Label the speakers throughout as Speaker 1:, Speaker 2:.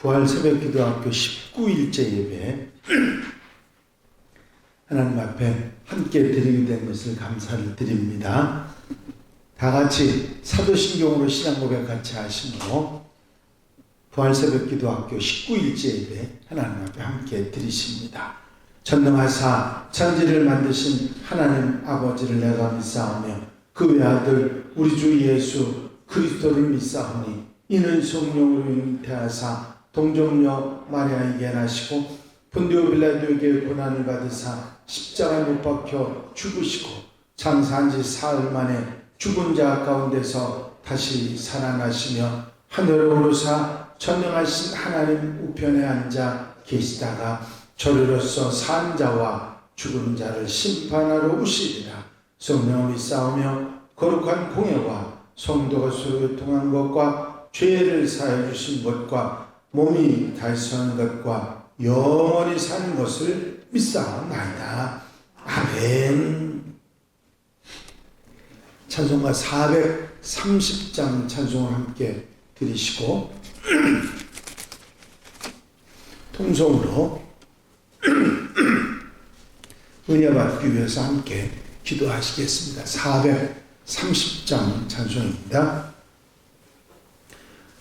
Speaker 1: 부활새벽기도학교 19일째 예배 하나님 앞에 함께 드리게 된 것을 감사를 드립니다. 다 같이 사도신경으로 신앙 고백 같이 하시므로 부활새벽기도학교 19일째 예배 하나님 앞에 함께 드리십니다. 전능하사 천지를 만드신 하나님 아버지를 내가 믿사오며 그 외아들 우리 주 예수 그리스도를 믿사오니 이는 성령으로 잉태하사 동정녀 마리아에게 나시고 본디오 빌라도에게 고난을 받으사 십자가에 못 박혀 죽으시고 장사한 지 사흘 만에 죽은 자 가운데서 다시 살아나시며 하늘로 오르사 전능하신 하나님 우편에 앉아 계시다가 저리로서 산 자와 죽은 자를 심판하러 오시리라. 성령을 믿사오며 거룩한 공예와 성도가 서로 교통한 것과 죄를 사해 주신 것과 몸이 달성한 것과 영원히 사는 것을 믿사옵나이다. 아멘. 찬송가 430장 찬송을 함께 드리시고 통성으로 은혜 받기 위해서 함께 기도하시겠습니다. 430장 찬송입니다.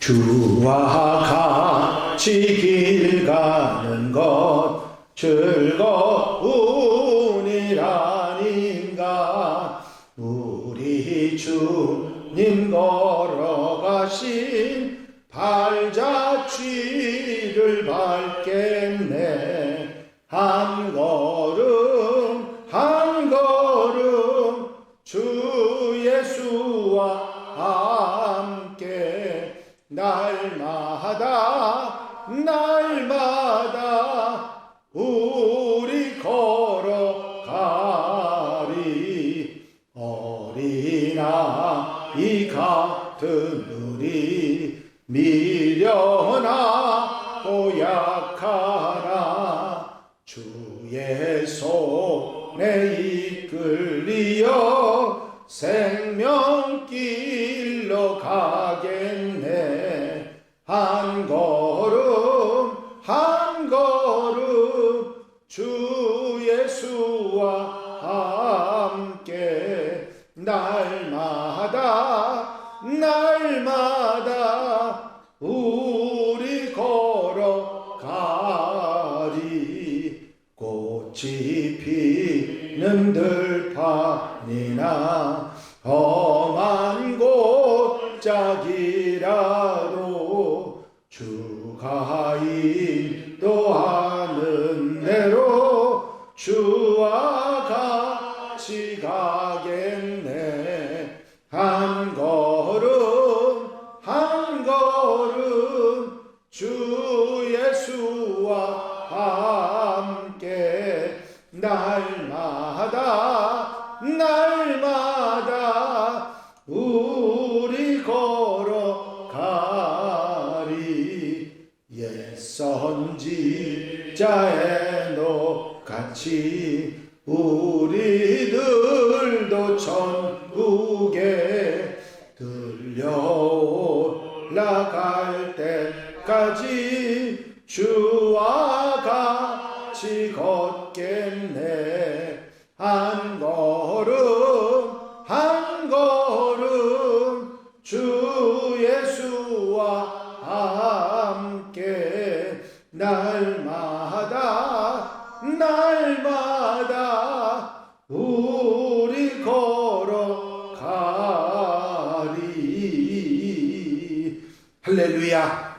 Speaker 1: 주와 같이 길 가는 것 즐거우니라닌가. 우리 주님 걸어가신 발자취를 밟겠네. 한 걸음 한 걸음 주 예수와 함께 날마다 날마다 우리 걸어가리. 어린아이 같은 우리 미련하고 약하나 주의 손에 이끌리어 생명길로 가겠네. 한 걸음 한 걸음 주 예수와 함께 날마다 날마다 우리 걸어가리. 꽃이 피는 들판이나 험한 곳짝이라도 주가 인도하는 대로 주와 같이 가겠네. 한 걸음 한 걸음 주 예수와 함께 날마다 날마다 우리 걸어가리. 옛 선지자의 녹같이 우리들도 천국에 들려올라갈 때까지 주와 같이 걷겠네. 한 걸음 한 걸음 주 예수와 함께 날마다 날마다 우리 걸어가리. 할렐루야.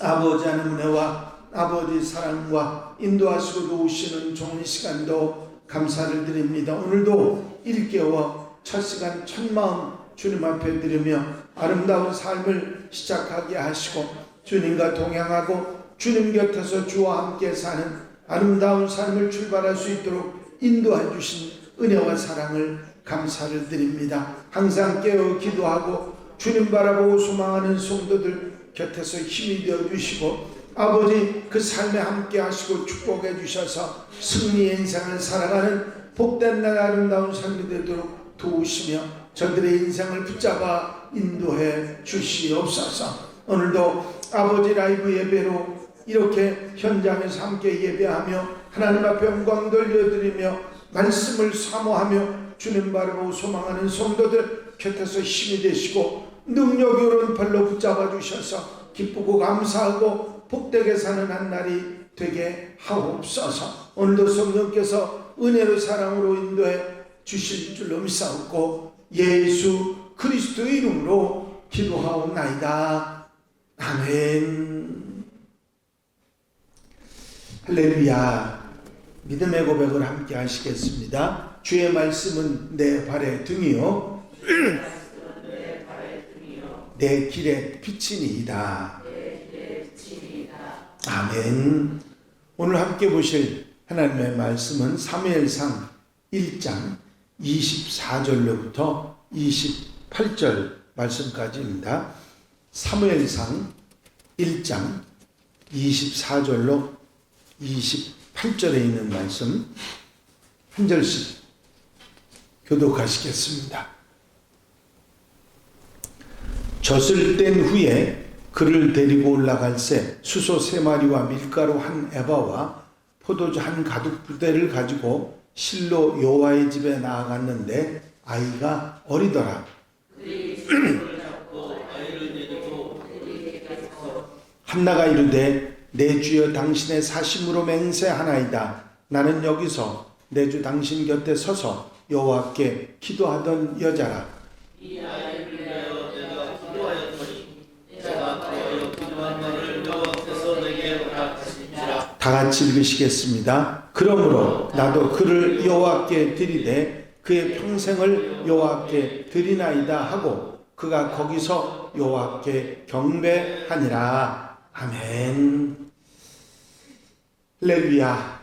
Speaker 1: 아버지 하나님 은혜와 아버지 사랑과 인도하시고 도우시는 좋은 시간도 감사를 드립니다. 오늘도 일깨워 첫 시간 첫 마음 주님 앞에 드리며 아름다운 삶을 시작하게 하시고 주님과 동행하고 주님 곁에서 주와 함께 사는 아름다운 삶을 출발할 수 있도록 인도해 주신 은혜와 사랑을 감사를 드립니다. 항상 깨어 기도하고 주님 바라보고 소망하는 성도들 곁에서 힘이 되어 주시고 아버지 그 삶에 함께 하시고 축복해 주셔서 승리의 인생을 살아가는 복된 날 아름다운 삶이 되도록 도우시며 저들의 인생을 붙잡아 인도해 주시옵소서. 오늘도 아버지 라이브 예배로 이렇게 현장에서 함께 예배하며 하나님 앞에 영광 돌려드리며 말씀을 사모하며 주님 바라보고 소망하는 성도들 곁에서 힘이 되시고 능력이 오른팔로 붙잡아 주셔서 기쁘고 감사하고 복되게 사는 한 날이 되게 하옵소서. 오늘도 성령께서 은혜로 사랑으로 인도해 주실 줄로 믿사옵고 예수 그리스도의 이름으로 기도하옵나이다. 아멘. 할렐루야. 믿음의 고백을 함께 하시겠습니다. 주의 말씀은 내 발의 등이요 내 길의 빛이니이다. 아멘. 오늘 함께 보실 하나님의 말씀은 사무엘상 1장 24절로부터 28절 말씀까지입니다. 사무엘상 1장 24절로 28절에 있는 말씀 한 절씩 교독하시겠습니다. 젖을 뗀 후에 그를 데리고 올라갈새 수소 3마리와 밀가루 1에바와 포도주 1가죽부대를 가지고 실로 여호와의 집에 나아갔는데 아이가 어리더라. 한나가 이르되 내 주여 당신의 사심으로 맹세하나이다. 나는 여기서 내 주 당신 곁에 서서 여호와께 기도하던 여자라. 이 아이를 위하여 내가 기도하였더니 내가 그하여 기도한 말을 여호와께서 내게 허락하시니라. 다 같이 읽으시겠습니다. 그러므로 나도 그를 여호와께 드리되 그의 평생을 여호와께 드리나이다 하고 그가 거기서 여호와께 경배하니라. 아멘. 할렐루야.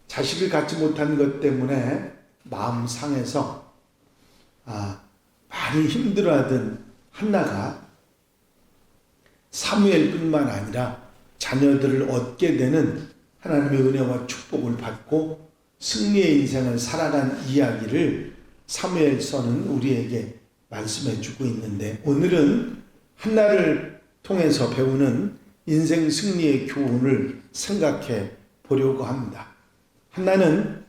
Speaker 1: 자식을 갖지 못한 것 때문에 마음 상해서 많이 힘들어하던 한나가 사무엘뿐만 아니라 자녀들을 얻게 되는 하나님의 은혜와 축복을 받고 승리의 인생을 살아간 이야기를 사무엘서는 우리에게 말씀해 주고 있는데, 오늘은 한나를 통해서 배우는 인생 승리의 교훈을 생각해 보려고 합니다. 한나는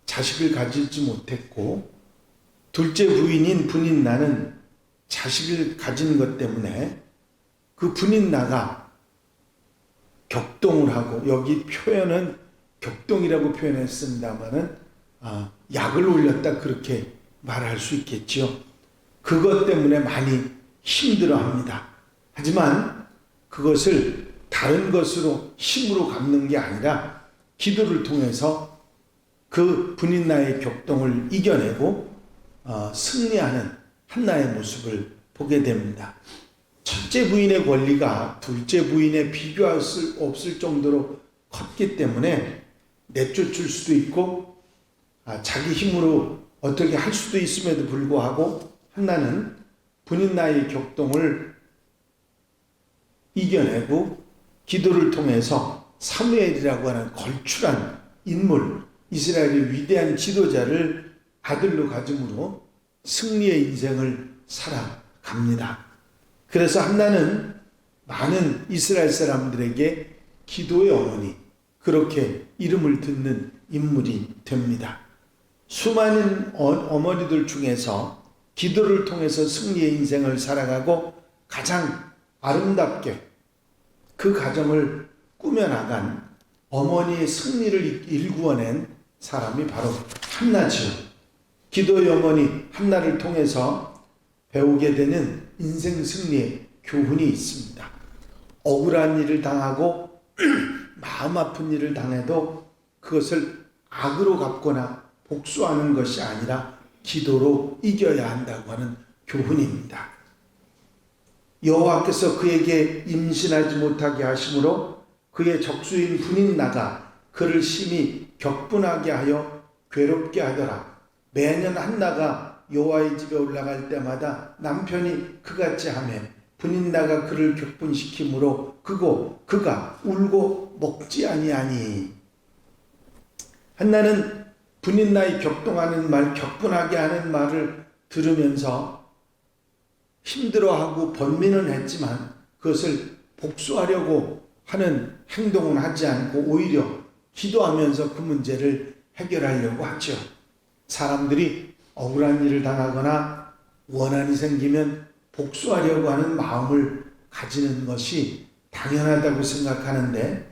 Speaker 1: 자식을 가지지 못했고 둘째 부인인 분인나는 자식을 가진 것 때문에 그 분인나가 격동을 하고, 여기 표현은 격동이라고 표현했습니다마는 약을 올렸다 그렇게 말할 수 있겠지요. 그것 때문에 많이 힘들어합니다. 하지만 그것을 다른 것으로 힘으로 갚는 게 아니라 기도를 통해서 그 분인나의 격동을 이겨내고 승리하는 한나의 모습을 보게 됩니다. 첫째 부인의 권리가 둘째 부인에 비교할 수 없을 정도로 컸기 때문에 내쫓을 수도 있고 자기 힘으로 어떻게 할 수도 있음에도 불구하고 한나는 분인나의 격동을 이겨내고 기도를 통해서 사무엘이라고 하는 걸출한 인물, 이스라엘의 위대한 지도자를 아들로 가짐으로 승리의 인생을 살아갑니다. 그래서 한나는 많은 이스라엘 사람들에게 기도의 어머니, 그렇게 이름을 듣는 인물이 됩니다. 수많은 어머니들 중에서 기도를 통해서 승리의 인생을 살아가고 가장 아름답게 그 가정을 꾸며나간 어머니의 승리를 일구어낸 사람이 바로 한나지요. 기도의 어머니 한나를 통해서 배우게 되는 인생 승리의 교훈이 있습니다. 억울한 일을 당하고 마음 아픈 일을 당해도 그것을 악으로 갚거나 복수하는 것이 아니라 기도로 이겨야 한다고 하는 교훈입니다. 여호와께서 그에게 임신하지 못하게 하심으로 그의 적수인 분인나가 그를 심히 격분하게 하여 괴롭게 하더라. 매년 한나가 여호와의 집에 올라갈 때마다 남편이 그같이 하며 분인나가 그를 격분시키므로 그가 울고 먹지 아니하니. 한나는 분인나의 격동하는 말, 격분하게 하는 말을 들으면서 힘들어하고 번민은 했지만 그것을 복수하려고 하는 행동은 하지 않고 오히려 기도하면서 그 문제를 해결하려고 하죠. 사람들이 억울한 일을 당하거나 원한이 생기면 복수하려고 하는 마음을 가지는 것이 당연하다고 생각하는데,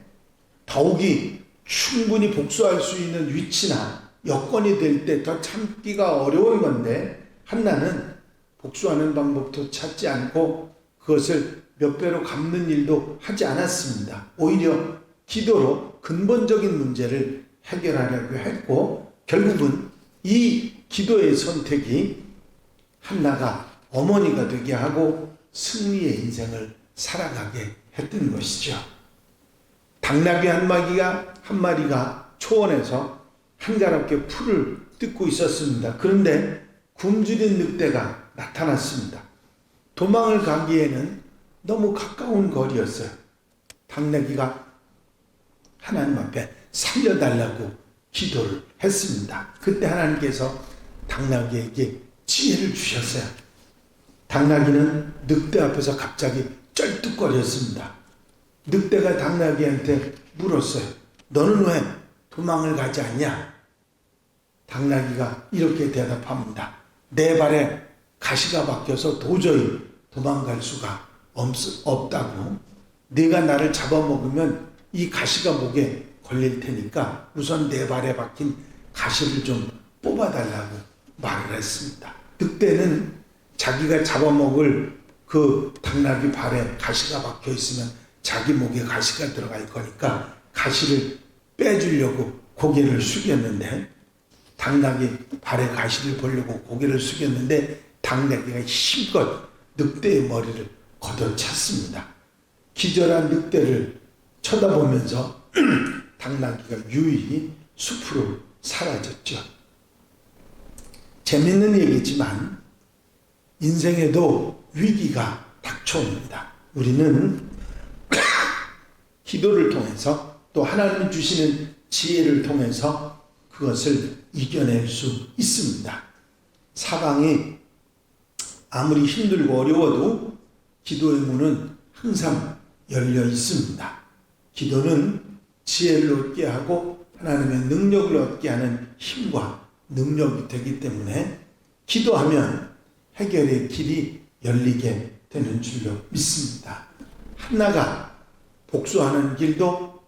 Speaker 1: 더욱이 충분히 복수할 수 있는 위치나 여건이 될 때 더 참기가 어려운 건데, 한나는 복수하는 방법도 찾지 않고 그것을 몇 배로 갚는 일도 하지 않았습니다. 오히려 기도로 근본적인 문제를 해결하려고 했고, 결국은 이 기도의 선택이 한나가 어머니가 되게 하고 승리의 인생을 살아가게 했던 것이죠. 당나귀 한 마리가 초원에서 한가롭게 풀을 뜯고 있었습니다. 그런데 굶주린 늑대가 나타났습니다. 도망을 가기에는 너무 가까운 거리였어요. 당나귀가 하나님 앞에 살려달라고 기도를 했습니다. 그때 하나님께서 당나귀에게 지혜를 주셨어요. 당나귀는 늑대 앞에서 갑자기 쩔뚝거렸습니다. 늑대가 당나귀한테 물었어요. 너는 왜 도망을 가지 않냐? 당나귀가 이렇게 대답합니다. 내 발에 가시가 박혀서 도저히 도망갈 수가 없다고. 네가 나를 잡아먹으면 이 가시가 목에 걸릴 테니까 우선 내 발에 박힌 가시를 좀 뽑아달라고 말을 했습니다. 늑대는 자기가 잡아먹을 그 당나귀 발에 가시가 박혀 있으면 자기 목에 가시가 들어갈 거니까 가시를 빼주려고 고개를 숙였는데, 당나귀 발에 가시를 보려고 고개를 숙였는데 당나귀가 힘껏 늑대의 머리를 걷어찼습니다. 기절한 늑대를 쳐다보면서 당나귀가 유유히 숲으로 사라졌죠. 재밌는 얘기지만 인생에도 위기가 닥쳐옵니다. 우리는 기도를 통해서 또 하나님이 주시는 지혜를 통해서 그것을 이겨낼 수 있습니다. 사방이 아무리 힘들고 어려워도 기도의 문은 항상 열려 있습니다. 기도는 지혜를 얻게 하고 하나님의 능력을 얻게 하는 힘과 능력이 되기 때문에 기도하면 해결의 길이 열리게 되는 줄로 믿습니다. 한나가 복수하는 길도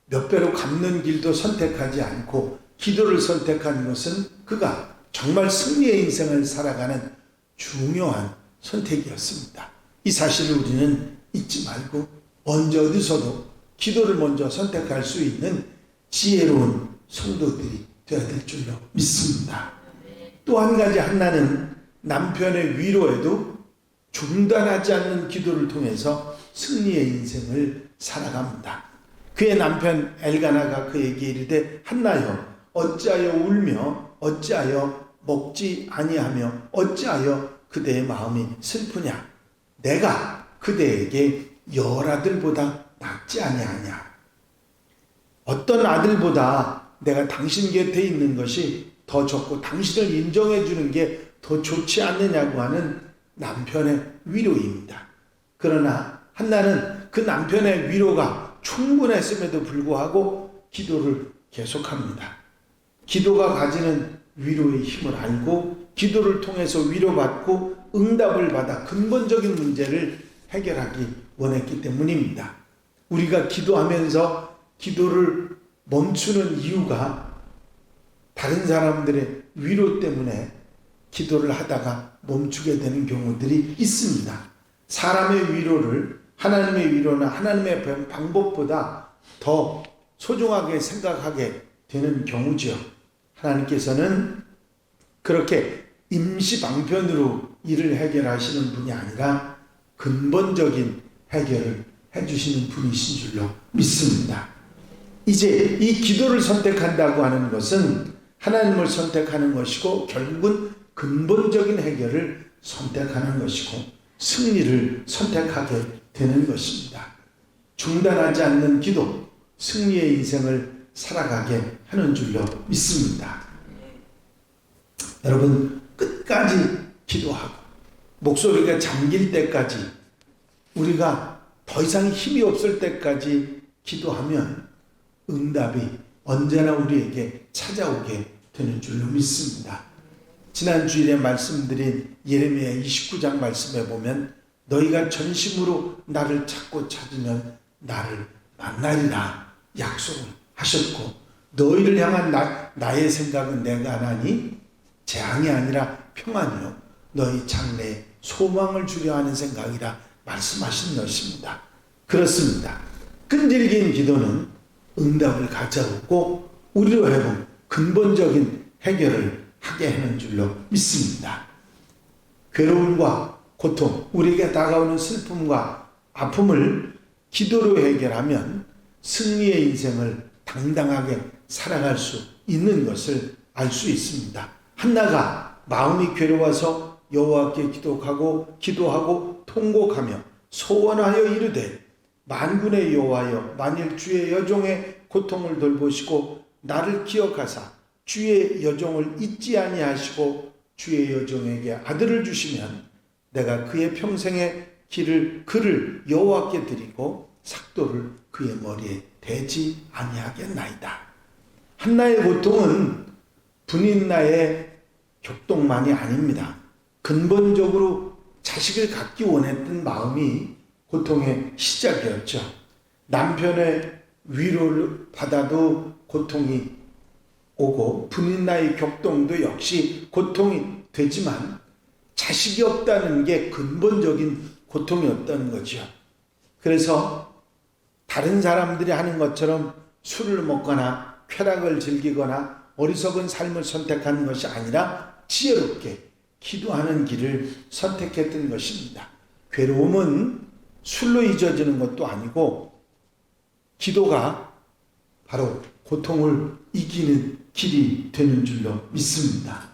Speaker 1: 몇 배로 갚는 길도 선택하지 않고 기도를 선택한 것은 그가 정말 승리의 인생을 살아가는 중요한 선택이었습니다. 이 사실을 우리는 잊지 말고 언제 어디서도 기도를 먼저 선택할 수 있는 지혜로운 성도들이 되어야 될 줄로 믿습니다. 또 한 가지, 한나는 남편의 위로에도 중단하지 않는 기도를 통해서 승리의 인생을 살아갑니다. 그의 남편 엘가나가 그에게 이르되 한나여 어찌하여 울며 어찌하여 먹지 아니하며 어찌하여 그대의 마음이 슬프냐? 내가 그대에게 10아들보다 낫지 아니하냐? 어떤 아들보다 내가 당신 곁에 있는 것이 더 좋고 당신을 인정해 주는 게 더 좋지 않느냐고 하는 남편의 위로입니다. 그러나 한나는 그 남편의 위로가 충분했음에도 불구하고 기도를 계속합니다. 기도가 가지는 위로의 힘을 알고 기도를 통해서 위로받고 응답을 받아 근본적인 문제를 해결하기 원했기 때문입니다. 우리가 기도하면서 기도를 멈추는 이유가 다른 사람들의 위로 때문에 기도를 하다가 멈추게 되는 경우들이 있습니다. 사람의 위로를 하나님의 위로나 하나님의 방법보다 더 소중하게 생각하게 되는 경우죠. 하나님께서는 그렇게 임시방편으로 일을 해결하시는 분이 아니라 근본적인 해결을 해주시는 분이신 줄로 믿습니다. 이제 이 기도를 선택한다고 하는 것은 하나님을 선택하는 것이고 결국은 근본적인 해결을 선택하는 것이고 승리를 선택하게 되는 것입니다. 중단하지 않는 기도, 승리의 인생을 살아가게 하는 줄로 믿습니다. 여러분, 끝까지 기도하고 목소리가 잠길 때까지 우리가 더 이상 힘이 없을 때까지 기도하면 응답이 언제나 우리에게 찾아오게 되는 줄로 믿습니다. 지난 주일에 말씀드린 예레미야 29장 말씀에 보면 너희가 전심으로 나를 찾고 찾으면 나를 만나리라 약속을 하셨고, 너희를 향한 나의 생각은 내가 하나니 재앙이 아니라 평안이요 너희 장래에 소망을 주려 하는 생각이라 말씀하신 것입니다. 그렇습니다. 끈질긴 기도는 응답을 가져오고 우리로 해본 근본적인 해결을 하게 하는 줄로 믿습니다. 괴로움과 고통, 우리에게 다가오는 슬픔과 아픔을 기도로 해결하면 승리의 인생을 당당하게 살아갈 수 있는 것을 알 수 있습니다. 한나가 마음이 괴로워서 여호와께 기도하고 통곡하며 소원하여 이르되 만군의 여호와여, 만일 주의 여종의 고통을 돌보시고 나를 기억하사 주의 여종을 잊지 아니하시고 주의 여종에게 아들을 주시면 내가 그의 평생의 그를 여호와께 드리고 삭도를 그의 머리에 대지 아니하겠나이다. 한나의 고통은 분인나의 격동만이 아닙니다. 근본적으로 자식을 갖기 원했던 마음이 고통의 시작이었죠. 남편의 위로를 받아도 고통이 오고 분인나의 격동도 역시 고통이 되지만 자식이 없다는 게 근본적인 고통이었다는 거죠. 그래서 다른 사람들이 하는 것처럼 술을 먹거나 쾌락을 즐기거나 어리석은 삶을 선택하는 것이 아니라 지혜롭게 기도하는 길을 선택했던 것입니다. 괴로움은 술로 잊어지는 것도 아니고 기도가 바로 고통을 이기는 길이 되는 줄로 믿습니다.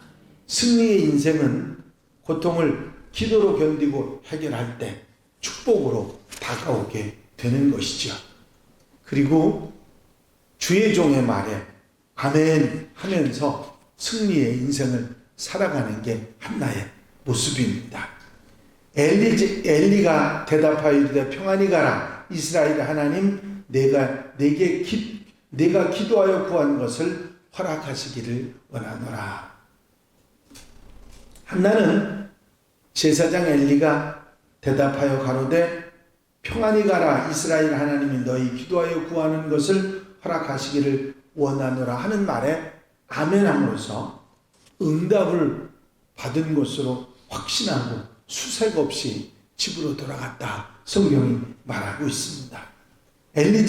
Speaker 1: 승리의 인생은 고통을 기도로 견디고 해결할 때 축복으로 다가오게 되는 것이죠. 그리고 주의 종의 말에 아멘 하면서 승리의 인생을 살아가는 게 한나의 모습입니다. 엘리가 대답하여 이르되 평안히 가라. 이스라엘 하나님 내가 기도하여 구한 것을 허락하시기를 원하노라. 한나는 제사장 엘리가 대답하여 가로되 평안히 가라. 이스라엘 하나님이 너희 기도하여 구하는 것을 허락하시기를 원하노라 하는 말에 아멘함으로써 응답을 받은 것으로 확신하고 수색 없이 집으로 돌아갔다. 성경이 말하고 있습니다. 엘리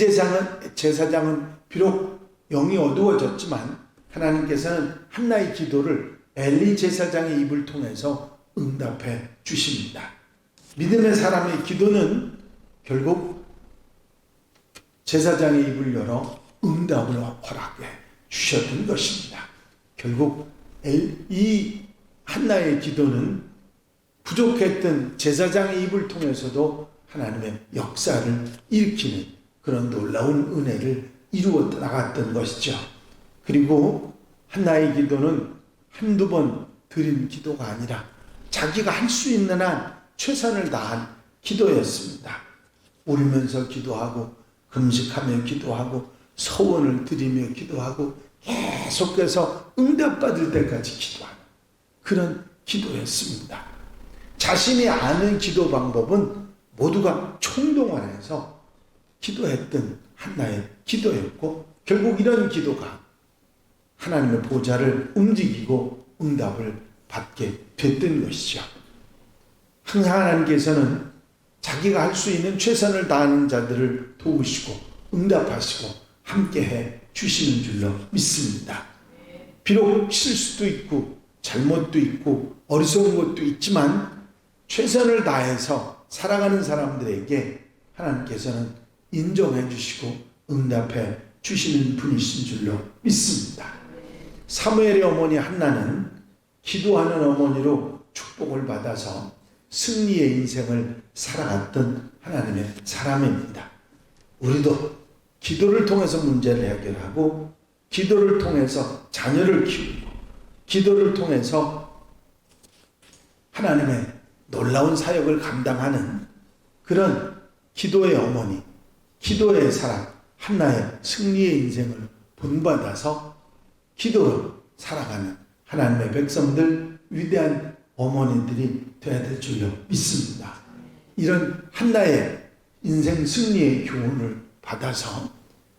Speaker 1: 제사장은 비록 영이 어두워졌지만 하나님께서는 한나의 기도를 엘리 제사장의 입을 통해서 응답해 주십니다. 믿음의 사람의 기도는 결국 제사장의 입을 열어 응답을 허락해 주셨던 것입니다. 결국 이 한나의 기도는 부족했던 제사장의 입을 통해서도 하나님의 역사를 일으키는 그런 놀라운 은혜를 이루어 나갔던 것이죠. 그리고 한나의 기도는 한두 번 드린 기도가 아니라 자기가 할 수 있는 한 최선을 다한 기도였습니다. 울면서 기도하고 금식하며 기도하고 서원을 드리며 기도하고 계속해서 응답받을 때까지 기도하는 그런 기도였습니다. 자신이 아는 기도 방법은 모두가 총동원해서 기도했던 한나의 기도였고 결국 이런 기도가 하나님의 보좌를 움직이고 응답을 받게 됐던 것이죠. 항상 하나님께서는 자기가 할 수 있는 최선을 다하는 자들을 도우시고 응답하시고 함께해 주시는 줄로 믿습니다. 비록 실수도 있고 잘못도 있고 어리석은 것도 있지만 최선을 다해서 살아가는 사람들에게 하나님께서는 인정해 주시고 응답해 주시는 분이신 줄로 믿습니다. 사무엘의 어머니 한나는 기도하는 어머니로 축복을 받아서 승리의 인생을 살아갔던 하나님의 사람입니다. 우리도 기도를 통해서 문제를 해결하고 기도를 통해서 자녀를 키우고 기도를 통해서 하나님의 놀라운 사역을 감당하는 그런 기도의 어머니, 기도의 사랑, 한나의 승리의 인생을 본받아서 기도로 살아가는 하나님의 백성들, 위대한 어머니들이 되어야 될 줄로 믿습니다. 이런 한나의 인생 승리의 교훈을 받아서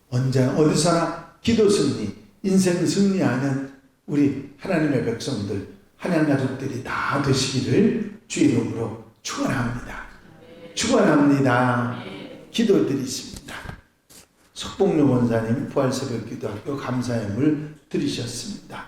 Speaker 1: 언제 어디서나 기도 승리, 인생 승리하는 우리 하나님의 백성들, 하나님 가족들이 다 되시기를 주의 이름으로 축원합니다. 축원합니다. 기도드리십니다. 석봉룡 원사님 부활새벽기도학교 감사함을 드리셨습니다.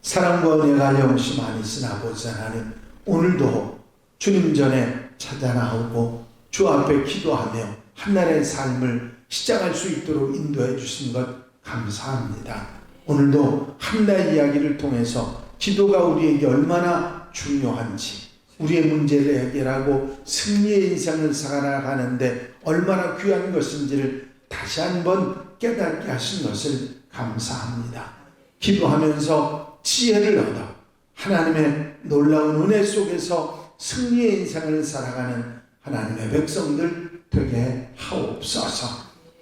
Speaker 1: 사랑과 은혜가 영시 많이 쓴 아버지 하나님, 오늘도 주님 전에 찾아나오고 주 앞에 기도하며 한날의 삶을 시작할 수 있도록 인도해 주신 것 감사합니다. 오늘도 한날 이야기를 통해서 기도가 우리에게 얼마나 중요한지, 우리의 문제를 해결하고 승리의 인생을 살아가는데 얼마나 귀한 것인지를 다시 한번 깨닫게 하신 것을 감사합니다. 기도하면서 지혜를 얻어 하나님의 놀라운 은혜 속에서 승리의 인생을 살아가는 하나님의 백성들 되게 하옵소서.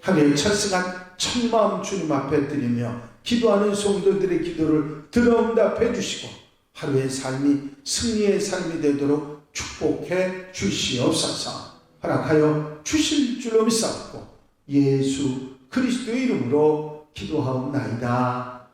Speaker 1: 하루의 첫 시간 첫마음 주님 앞에 드리며 기도하는 성도들의 기도를 들어응답해 주시고 하루의 삶이 승리의 삶이 되도록 축복해 주시옵소서. 허락하여 주실 줄로 믿사옵고 예수 그리스도의 이름으로 기도하옵나이다.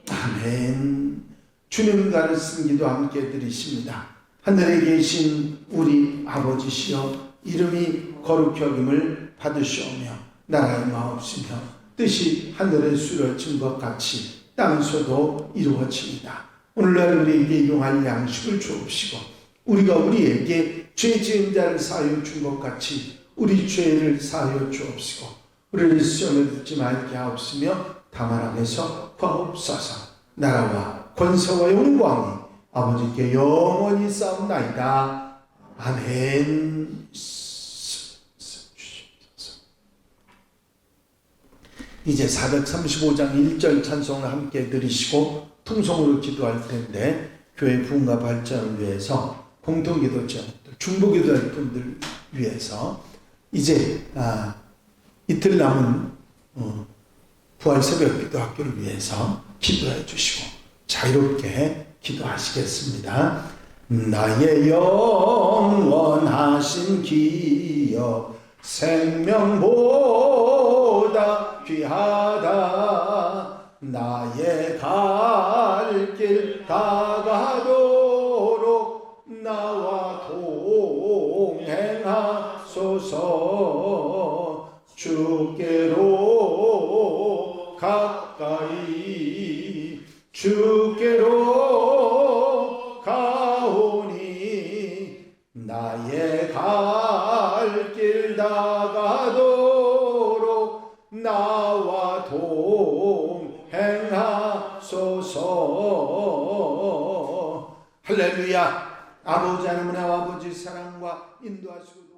Speaker 1: 아멘. 주님과를 쓴 기도 함께 드리십니다. 하늘에 계신 우리 아버지시여, 이름이 거룩히 여김을 받으시오며 나라의 마옵시며 뜻이 하늘에 이루어진 것 같이 땅에서도 이루어집니다. 오늘날 우리에게 용할 양식을 주옵시고 우리가 우리에게 죄 지은 자를 사하여 준 것 같이 우리 죄를 사하여 주옵시고 우리를 시험에 들지 말게 하옵시며 다만 악에서 구하옵소서. 나라와 권세와 영광이 아버지께 영원히 싸움나이다. 아멘. 이제 435장 1절 찬송을 함께 들으시고 통성으로 기도할 텐데, 교회 부흥과 발전을 위해서 공동기도 제목들, 중보기도할 분들 위해서 이제 이틀 남은 부활 새벽 기도학교를 위해서 기도해 주시고 자유롭게 기도하시겠습니다. 나의 영원하신 기여 생명보다 귀하다. 나의 갈 길 다가도록 나와 동행하소서. 주께로 가까이 주께로 가오니 나의 갈 길 다가도록 나와 동행하소서. 할렐루야. 아버지 하나님의 아버지 사랑과 인도하시고